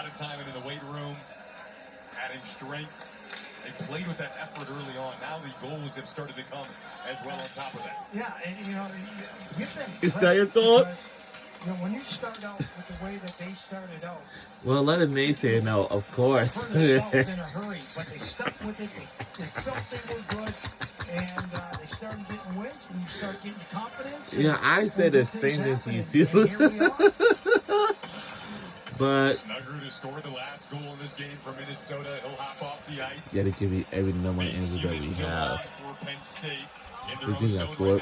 lot of time in the weight room, adding strength. They played with that effort early on. Now the goals have started to come as well on top of that. Yeah, and you give them. Is that your thought? Because, when you start out with the way that they started out. Well, let a naysayer know, of course. Further south in a hurry, but they stuck with it. They felt they were good, and they started getting wins. When you start getting confidence. Yeah, I said the same thing to you too. And here we are. But Snugger to score the last goal in this game for Minnesota. He'll hop off the ice. yeah, to give you every number of answers that we have. For Penn State. We do have 14.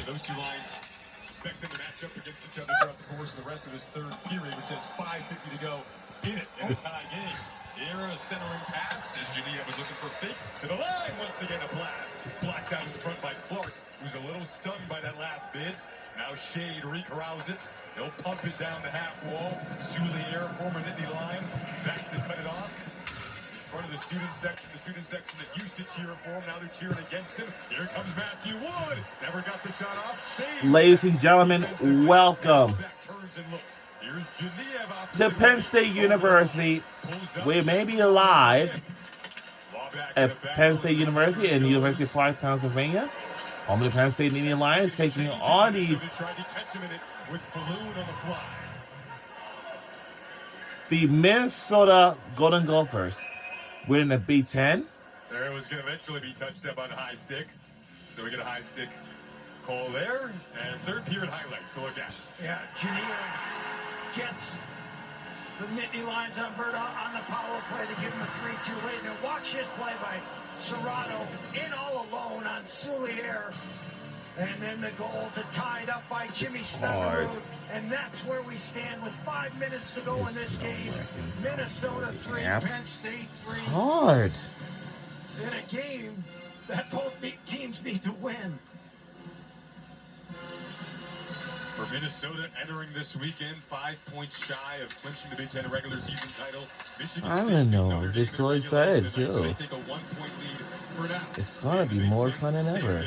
Those two lines expect them to match up against each other throughout the course of the rest of this third period, which has 5:50 to go in it in a tie game. Here a centering pass as Geneva was looking for fake to the line. Once again a blast. Blocked out in front by Clark, who's a little stung by that last bid. Now Shade recorrals it. He'll pump it down the half wall. Soulier, former Nittany line, back to cut it off. In front of the student section that used to cheer for him. Now they're cheering against him. Here comes Matthew Wood. Never got the shot off. Shade. Ladies and gentlemen, welcome to Penn State University. We may be live at Penn State University in University Park, Pennsylvania. Home of the Penn State Nittany Lions taking on the Minnesota Golden Gophers. We're in the B10. There was going to eventually be touched up on the high stick. So we get a high stick call there. And third period highlights to look at. Yeah, Geneva gets the Nittany Lions on the power play to give him a 3-2 lead. Now watch this play by Serrato in all alone on Soulier. And then the goal to tie it up by Jimmy Snugger. And that's where we stand with 5 minutes to go in this game. Minnesota 3, Penn State 3. Hard. In a game that both teams need to win. For Minnesota entering this weekend, 5 points shy of clinching the Big Ten regular season title. Michigan I State don't know. Notre I'm Dame just so in excited, regulation, so too. they take a 1-point lead for now. It's gonna be more fun than ever.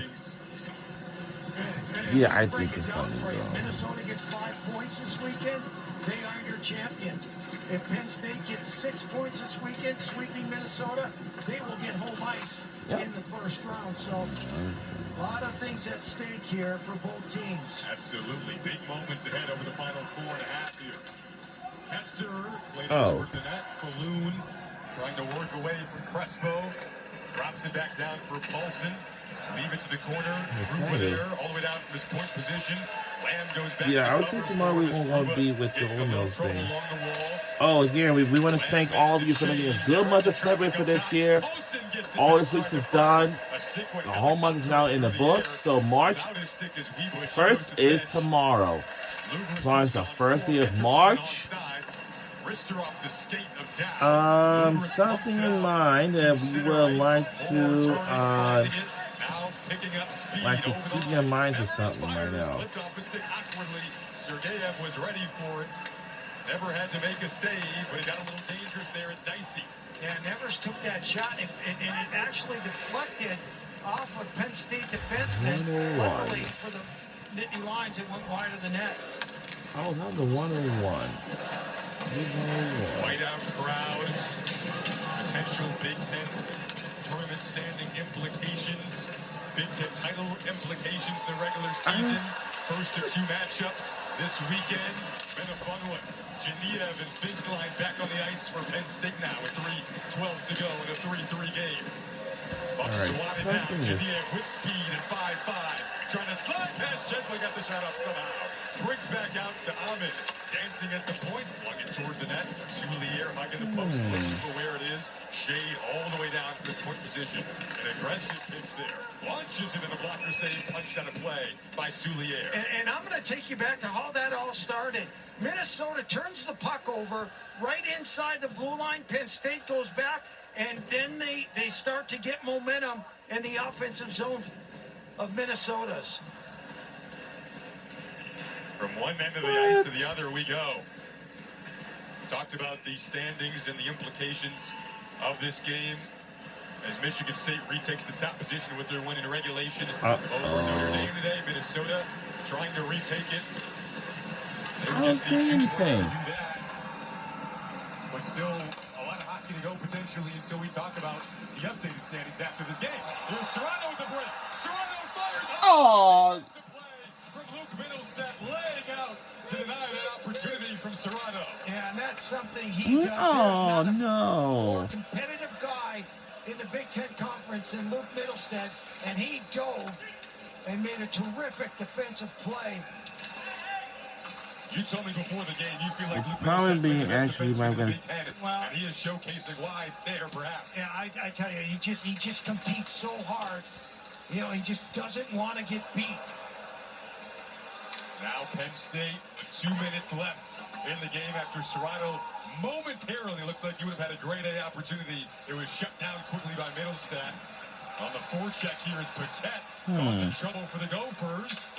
Yeah, I think it's gonna be good. Minnesota gets 5 points this weekend. They are your champions. If Penn State gets 6 points this weekend, sweeping Minnesota, they will get home ice in the first round. So, a lot of things at stake here for both teams. Absolutely. Big moments ahead over the final 4.5 here. Hester played toward the net. Falloon trying to work away from Crespo. Drops it back down for Paulson. Leave it to the corner. Ruba there, all the way down from his point position. Lamb goes back. Yeah, I was thinking tomorrow we won't be with the Orioles thing. Oh, again, we want to thank all of you for making a good month of February for this year. All this week is done. The whole month is now in the books. So March 1st is tomorrow. Tomorrow is the first day of March. Something in mind that we would like to keep your mind to something right now. Sergeyev was ready for it. Never had to make a save, but it got a little dangerous there at Dicey. Yeah, Nevers took that shot, and it actually deflected off of Penn State defenseman. Luckily for the Nittany Lions, it went wide of the net. I was on the 101. Whiteout crowd. Potential Big Ten tournament standing implications. Big Ten title implications in the regular season. First of 2 matchups this weekend. Been a fun one. Geneva and Finksline back on the ice for Penn State now with 3:12 to go in a 3-3 game. Bucks swatted down. Geneva with speed at 5-5. Trying to slide past Chesley, got the shot off somehow. Springs back out to Ahmed. Dancing at the point, flung it toward the net. Soulier hugging the post, looking for where it is. Shade all the way down from his point position. An aggressive pitch there. Launches it in a blocker save, punched out of play by Soulier. And I'm going to take you back to how that all started. Minnesota turns the puck over right inside the blue line. Penn State goes back, and then they start to get momentum in the offensive zone of Minnesota's. From one end of the ice to the other we go. Talked about the standings and the implications of this game as Michigan State retakes the top position with their win in regulation over Notre Dame today. Minnesota trying to retake it. I don't see anything. but still a lot of hockey to go potentially until we talk about the updated standings after this game. Here's Serrano with the break. Serrano fires. Oh! It's a play from Luke Middlestat laying out to deny that opportunity from Serrano. Yeah, and that's something he does. Oh, There's not a more no. competitive guy in the Big Ten Conference than Luke Middlestat, and he dove and made a terrific defensive play. You told me before the game you feel like Luke Probably Middlestat's being the best actually defenseman in the my Big Ten, Well, and he is showcasing why there, perhaps. Yeah, I tell you, he just competes so hard. You know, he just doesn't want to get beat. Now Penn State with 2 minutes left in the game after Serrano momentarily looked like he would have had a grade A opportunity. It was shut down quickly by Middlestat. On the forecheck here is Paquette, causing trouble for the Gophers.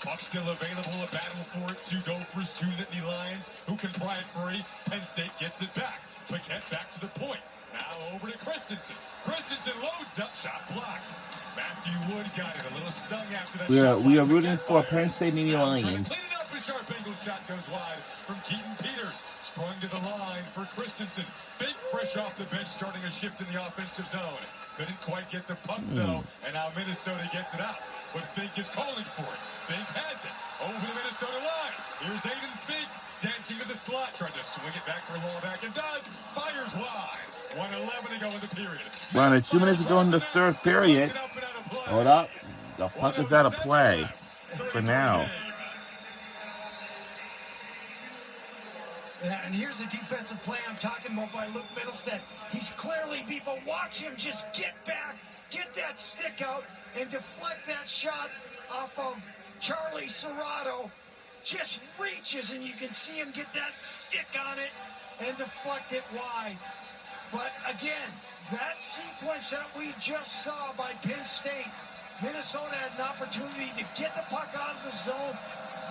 Puck still available, a battle for it. 2 Gophers, 2 Nittany Lions, who can pry it free. Penn State gets it back. Paquette back to the point. Now over to Christensen. Christensen loads up, shot blocked. Matthew Wood got it, a little stung after that. We are rooting for Penn State Nittany Lions. Clean it up, a sharp angle shot goes wide from Keaton Peters. Sprung to the line for Christensen. Fink fresh off the bench, starting a shift in the offensive zone. Couldn't quite get the puck though, and now Minnesota gets it out. But Fink is calling for it. Fink has it over the Minnesota line. Here's Aiden Fink dancing to the slot, tried to swing it back for Lawback and does. Fires wide. 1:11 to go in the period. Well, 2 minutes ago in the third period. Hold up. The puck is out of play for now. Yeah, and here's the defensive play I'm talking about by Luke Middlestat. He's clearly, people watch him just get back, get that stick out, and deflect that shot off of Charlie Serrano. Just reaches, and you can see him get that stick on it and deflect it wide. But again, that sequence that we just saw by Penn State, Minnesota had an opportunity to get the puck out of the zone.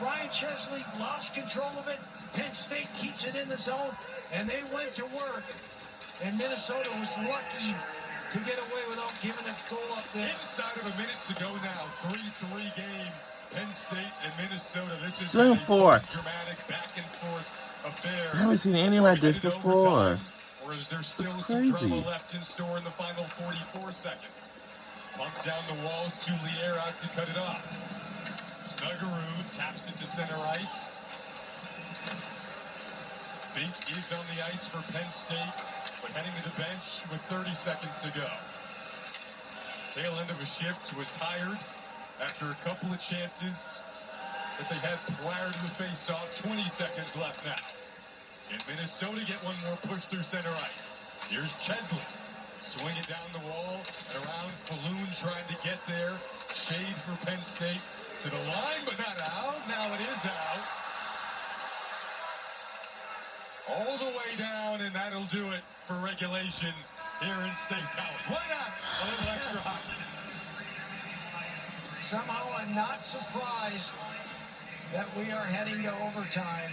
Ryan Chesley lost control of it. Penn State keeps it in the zone, and they went to work. And Minnesota was lucky to get away without giving a goal up there. Inside of a minute to go now, 3-3 game. Penn State and Minnesota. This is a 3-4. dramatic back and forth affair. I haven't seen anything like this before. Or is there still That's some crazy. drama left in store in the final 44 seconds? Pump down the wall, Soulier out to cut it off. Snuggerud taps it to center ice. Fink is on the ice for Penn State, but heading to the bench with 30 seconds to go. Tail end of a shift, was tired after a couple of chances that they had prior to the face-off. 20 seconds left now. And Minnesota get one more push through center ice. Here's Chesley. Swing it down the wall and around. Falloon trying to get there. Shade for Penn State to the line, but not out. Now it is out. All the way down, and that'll do it for regulation here in State College. Why not a little extra hockey? Somehow I'm not surprised that we are heading to overtime.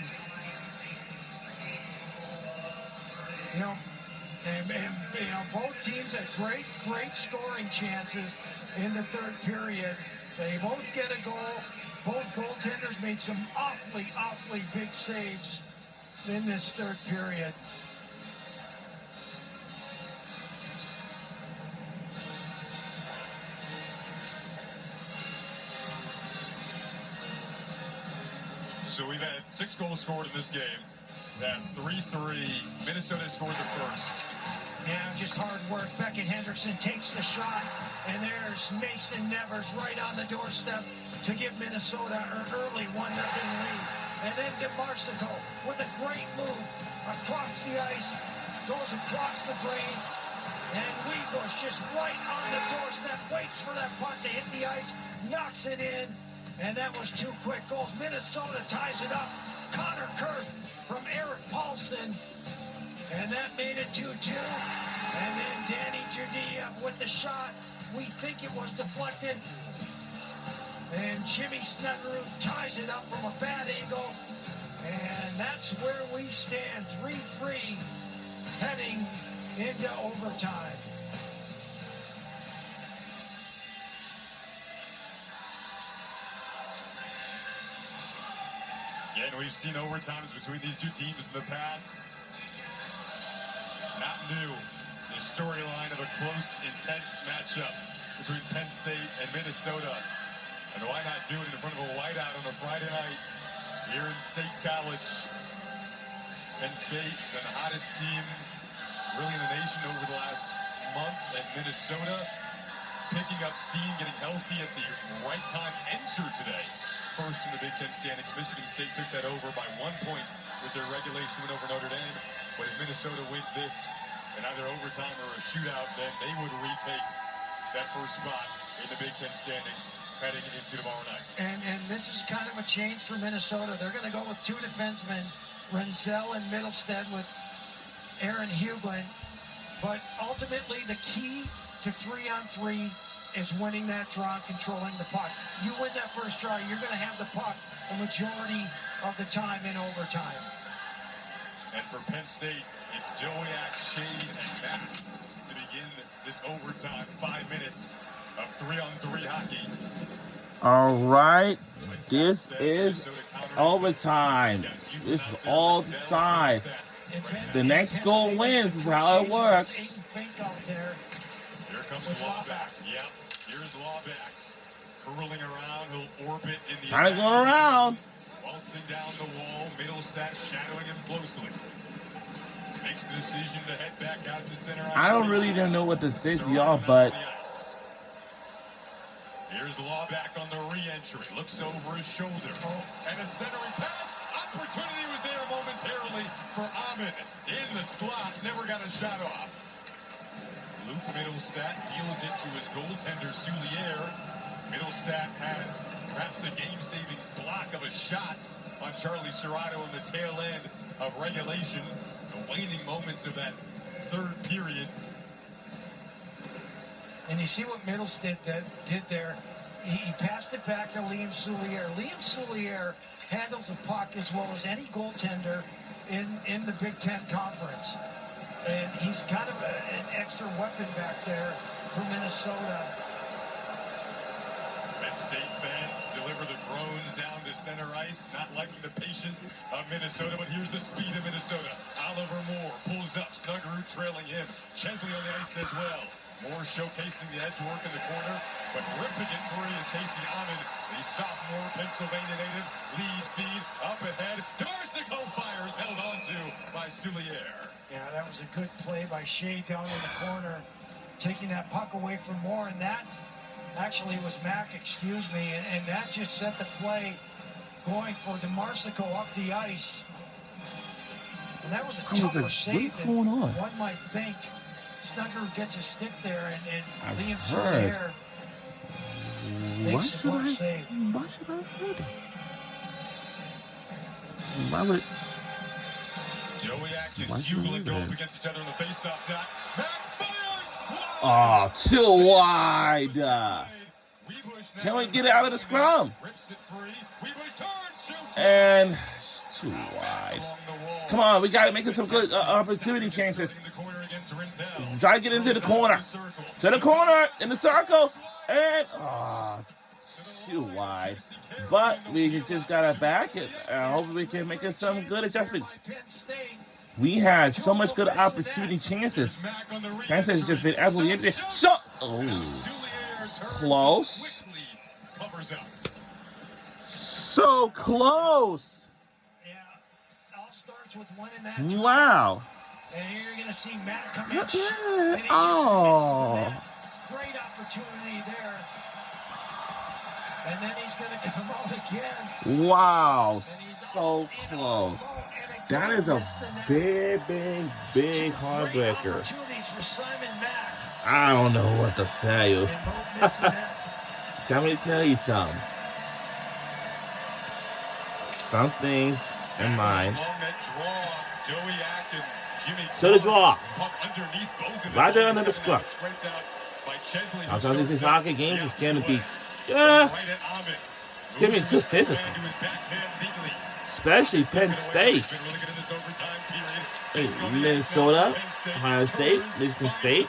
You know, and both teams had great scoring chances in the third period. They both get a goal. Both goaltenders made some awfully big saves in this third period. So we've had 6 goals scored in this game. That 3-3. Minnesota scored the first. Yeah, just hard work. Beckett Henderson takes the shot, and there's Mason Nevers right on the doorstep to give Minnesota an early 1-0 lead. And then DeMarsico with a great move across the ice, goes across the green, and Weebush just right on the doorstep, waits for that puck to hit the ice, knocks it in, and that was 2 quick goals. Minnesota ties it up. Connor Kurth from Eric Paulson, and that made it 2-2. And then Danny Judea with the shot. We think it was deflected. And Jimmy Snuggerud ties it up from a bad angle. And that's where we stand, 3-3, heading into overtime. Yeah, and we've seen overtimes between these two teams in the past. storyline of a close, intense matchup between Penn State and Minnesota. And why not do it in front of a whiteout on a Friday night here in State College? Penn State, the hottest team really in the nation over the last month, and Minnesota picking up steam, getting healthy at the right time. Entered today, first in the Big Ten standings. Michigan State took that over by 1 point with their regulation win over Notre Dame. But if Minnesota wins this in either overtime or a shootout, then they would retake that first spot in the Big Ten standings heading into tomorrow night. And this is kind of a change for Minnesota. They're going to go with two defensemen, Renzel and Middlestead, with Aaron Huglin. But ultimately, the key to 3-on-3 is winning that draw and controlling the puck. You win that first draw, you're going to have the puck the majority of the time in overtime. And for Penn State, it's Jowiak, Shade, and Mack to begin this overtime. 5 minutes of 3-on-3 hockey. All right. This is overtime. This is all decided. The next goal wins. This is how it works. Here comes Lawback. Yep. Here's Lawback. Curling around. He'll orbit in the Kind of going around. Waltzing down the wall. Middlestat shadowing him closely. Makes the decision to head back out to center. I don't really know what to say to y'all, but here's Lawback on the re-entry. Looks over his shoulder. And a centering pass. Opportunity was there momentarily for Ahmed. In the slot. Never got a shot off. Luke Middlestat deals it to his goaltender, Soulier. Middlestat had perhaps a game-saving block of a shot on Charlie Serrato in the tail end of regulation. The waning moments of that third period. And you see what Middlestead did there. He passed it back to Liam Soulier. Liam Soulier handles the puck as well as any goaltender in the Big Ten Conference. And he's kind of an extra weapon back there for Minnesota. Penn State fans deliver the groans down to center ice, not liking the patience of Minnesota, but here's the speed of Minnesota. Oliver Moore pulls up, Snuggerud trailing him. Chesley on the ice as well. Moore showcasing the edge work in the corner, but ripping it free is Casey Ahmed, the sophomore Pennsylvania native. Lead feed up ahead. Darsico fires, held on to by Soulier. Yeah, that was a good play by Shea down in the corner, taking that puck away from Moore, and that actually was Mack, excuse me, and that just set the play going for DeMarsico up the ice. And that was a tougher save than one might think. Snugger gets a stick there, and Liam Soulier makes a tough save. Why should I hurt him? Why would... Jowiak and Huglin go up against each other in the face-off dot. Mack fires! Oh, too wide. Can we get it out of the scrum? And too wide. Come on, we got to make it some good opportunity chances. Try to get into the corner. To the corner, in the circle. And, too wide. But we just got it back, and I hope we can make some good adjustments. We had so much good opportunity chances. Penn State has just been absolutely empty. So, close. So close. Yeah, all starts with one in that. Wow. And here you're going to see Matt come in. And he Oh. just misses the net. Great opportunity there. And then he's going to come out again. Wow. So close. That is a big heartbreaker. I don't know what to tell you. Tell me to tell you something. Some things in mind. To the draw. Right there under the scrum. Sometimes these hockey games is going to be, it's going to be too physical. Especially Penn State. Minnesota, Ohio State, Michigan State.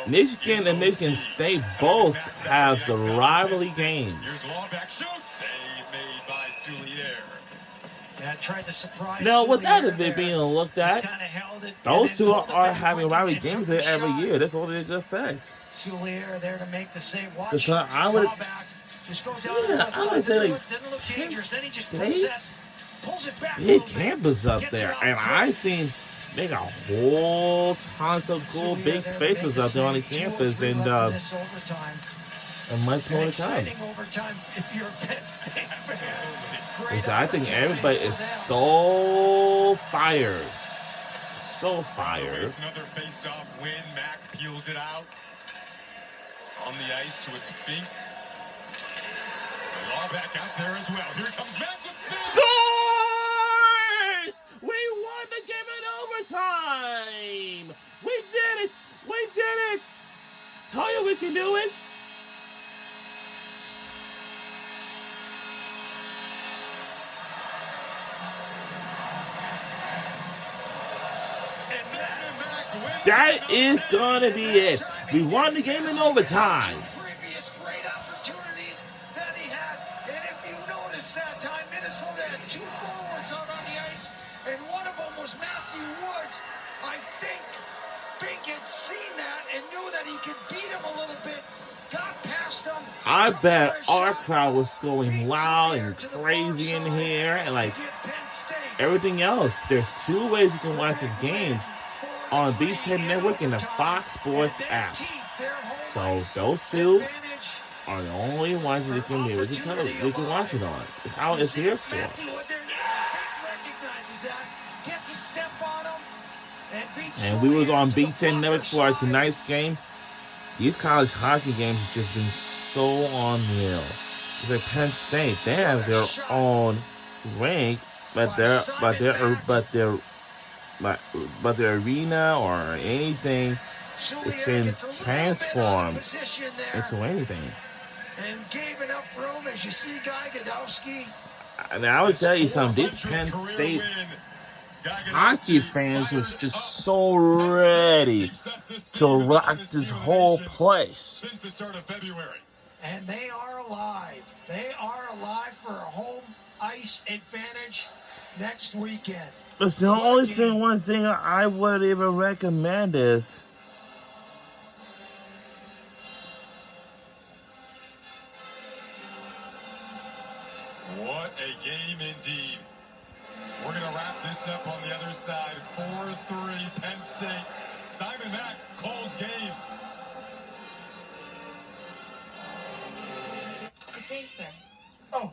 Michigan and Michigan State both have the rivalry games. Tried to surprise. No, with that Soulier been there. being looked at, Just kinda held it, those and two then pulled it are back having quick rivalry and games took the every shot. year. That's all they just fact. Soulier there to make the save. Watch. Because I would, Back. Just go down yeah, the left I side. would say like Doesn't look Penn dangerous. Then he just State, pulls it back a big little bit. campus up Gets it there, off and I quick. seen they got whole tons of cool Soulier big there to spaces make the up there on the save. campus, 2:03 and left in this overtime. much more to come. Exciting overtime if you're a Penn State fan. Great I think everybody is opportunities for so fired. So fired. It's another face-off win. Mack peels it out on the ice with Fink. Law back out there as well. Here comes Mack with Fink. Scores! We won the game in overtime. We did it. We did it. Tell you we can do it. That is gonna be it. We won the game in overtime. previous great opportunities that he had. And if you notice that time, Minnesota had two forwards out on the ice, and one of them was Matthew Woods. I think Fink had seen that and knew that he could beat him a little bit. Got past him. I bet our crowd was going loud and crazy in here, and like everything else. There's two ways you can watch this game. On B10 Network and the Fox Sports app. So those two are the only ones that you can be able to tell we can watch it on. It's how it's here for. And we was on B10 Network for our tonight's game. These college hockey games have just been so unreal. It's like Penn State, they have their own rank, but their arena or anything, it can transform into anything. And gave enough room, as you see, Guy Godowski. And I would tell you something, these Penn State hockey fans was just so ready to rock this whole place. Since the start of February. And they are alive. They are alive for a home ice advantage next weekend. But the only thing, one thing I would even recommend is what a game indeed. We're going to wrap this up on the other side. 4-3 Penn State. Simon Mack calls game. Okay, sir. Oh,